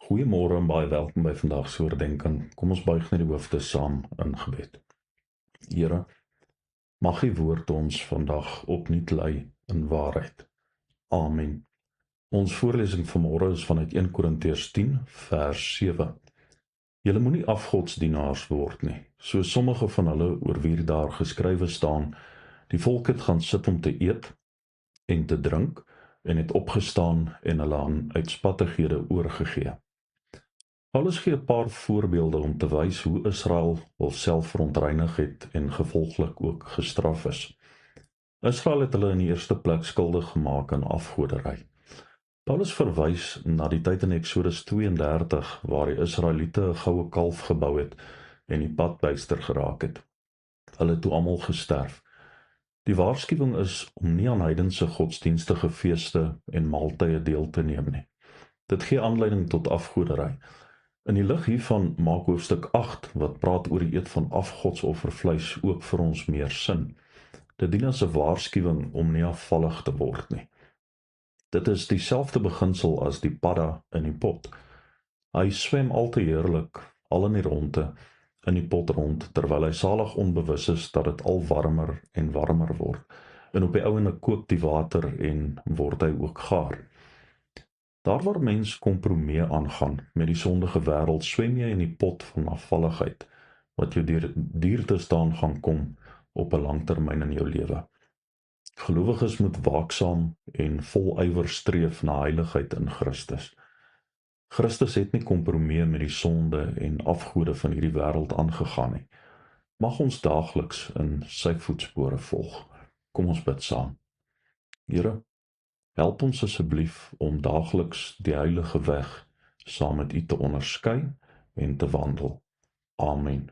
Goeiemôre en baie welkom by vandag se oordeenking. Kom ons buig net die hoofde saam in gebed. Here, mag U woord ons vandag opnuut lei in waarheid. Amen. Ons voorlesing vanmôre is vanuit 1 Korintiërs 10 vers 7. Julle moenie afgodsdienaars word nie, soos sommige van hulle oor wie daar geskrywe staan, die volk het gaan sit om te eet en te drink en het opgestaan en hulle aan uitspattighede oorgegee. Paulus gee 'n paar voorbeelde om te wys hoe Israel hulself verontreinig het en gevolglik ook gestraf is. Israel het hulle in die eerste plek skuldig gemaak aan afgoderry. Paulus verwys na die tyd in Eksodus 32 waar die Israeliete 'n goue kalf gebou het en die pad byster geraak het. Hulle het toe almal gesterf. Die waarskuwing is om nie aan heidense godsdienstige feeste en maaltye deel te neem nie. Dit gee aanleiding tot afgoderry. In die lig hiervan maak hoofstuk 8, wat praat oor die eet van afgodsoffervleis, ook vir ons meer sin. Dit dien as 'n waarskuwing om nie afvallig te word nie. Dit is dieselfde beginsel as die padda in die pot. Hy swem al te heerlik, al in die ronde, in die pot rond, terwyl hy salig onbewus is dat dit al warmer en warmer word. En op die ouene kook die water en word hy ook gaar. Daar waar mens kompromie aangaan met die sondige wêreld, swem jy in die pot van afvalligheid, wat jou deur duur te staan gaan kom op 'n langtermyn in jou lewe. Gelowiges moet waaksaam en vol ywer streef na heiligheid in Christus. Christus het nie kompromie met die sonde en afgode van hierdie wêreld aangegaan nie. Mag ons daagliks in sy voetspore volg. Kom ons bid saam. Here, help ons asseblief om daagliks die heilige weg saam met U te onderskei en te wandel. Amen.